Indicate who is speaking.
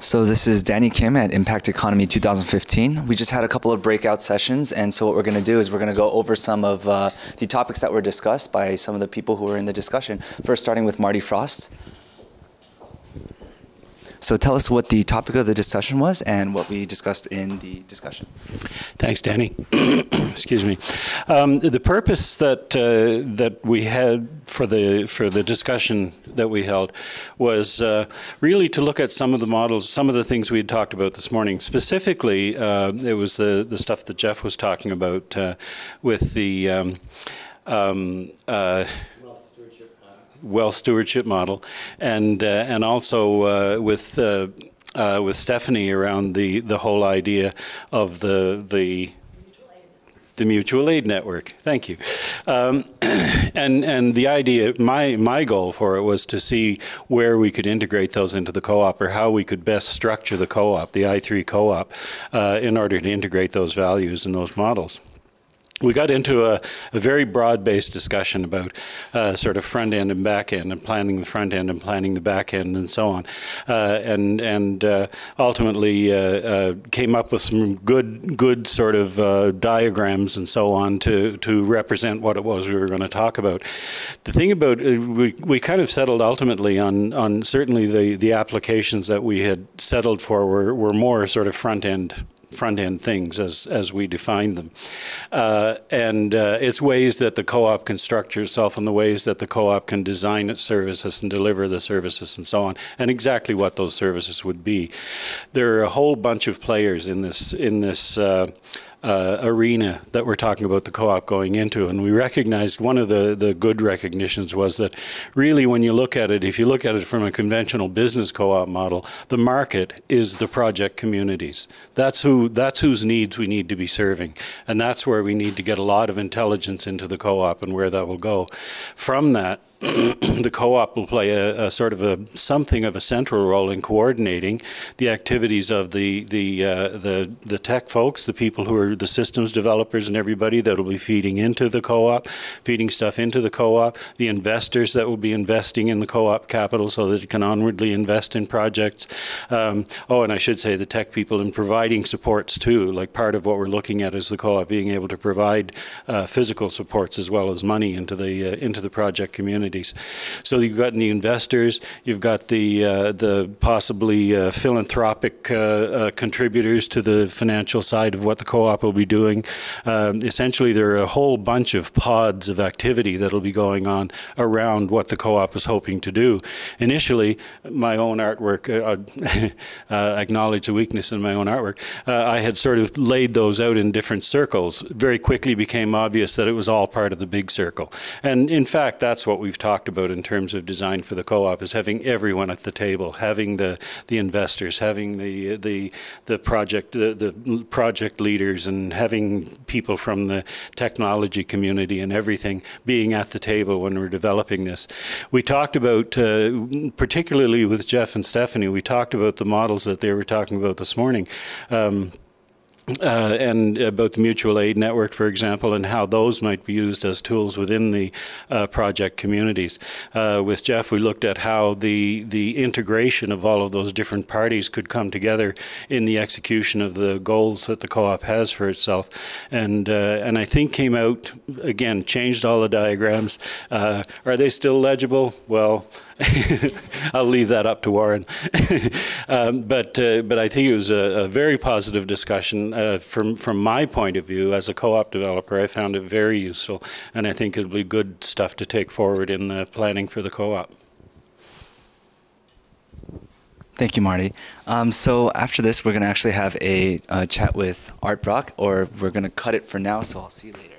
Speaker 1: So this is Danny Kim at Impact Economy 2015. We just had a couple of breakout sessions, and so what we're going to do is we're going to go over some of the topics that were discussed by some of the people who were in the discussion. First, starting with Marty Frost. So tell us what the topic of the discussion was and what we discussed in the discussion.
Speaker 2: Thanks, Danny. Excuse me. The purpose that we had for the discussion that we held was really to look at some of the models, some of the things we had talked about this morning. Specifically, it was the stuff that Jeff was talking about with the wealth stewardship model, and also with Stephanie around the whole idea of the mutual aid network. Thank you. And the idea, my goal for it was to see where we could integrate those into the co-op, or how we could best structure the co-op, the I3 co-op, in order to integrate those values and those models. We got into a very broad-based discussion about sort of front end and back end, and planning the front end and planning the back end, and so on, and ultimately came up with some good sort of diagrams and so on to represent what it was we were going to talk about. The thing about we kind of settled ultimately on certainly the applications that we had settled for were more sort of front end things as we define them. And it's ways that the co-op can structure itself, and the ways that the co-op can design its services and deliver the services and so on, and exactly what those services would be. There are a whole bunch of players in this arena that we're talking about the co-op going into, and we recognized one of the good recognitions was that really when you look at it, if you look at it from a conventional business co-op model, the market is the project communities. That's whose needs we need to be serving, and that's where we need to get a lot of intelligence into the co-op and where that will go. From that, the co-op will play a sort of something of a central role in coordinating the activities of the tech folks, the people who are the systems developers and everybody that will be feeding into the co-op, feeding stuff into the co-op, the investors that will be investing in the co-op capital so that it can onwardly invest in projects. Oh, and I should say the tech people in providing supports too. Like part of what we're looking at is the co-op being able to provide physical supports as well as money into the project community. So you've got the investors, you've got the possibly philanthropic contributors to the financial side of what the co-op will be doing. Essentially, there are a whole bunch of pods of activity that will be going on around what the co-op is hoping to do. Initially, my own artwork, acknowledge the weakness in my own artwork, I had sort of laid those out in different circles. Very quickly became obvious that it was all part of the big circle. And in fact, that's what we've talked about in terms of design for the co-op, is having everyone at the table, having the investors, having the project leaders, and having people from the technology community and everything being at the table when we're developing this. We talked about, particularly with Jeff and Stephanie, we talked about the models that they were talking about this morning. And about the mutual aid network, for example, and how those might be used as tools within the project communities. With Jeff, we looked at how the integration of all of those different parties could come together in the execution of the goals that the co-op has for itself. And I think came out, again, changed all the diagrams. Are they still legible? Well, I'll leave that up to Warren. But I think it was a very positive discussion. From my point of view, as a co-op developer, I found it very useful, and I think it'll be good stuff to take forward in the planning for the co-op.
Speaker 1: Thank you, Marty. So after this, we're going to actually have a chat with Art Brock, or we're going to cut it for now, so I'll see you later.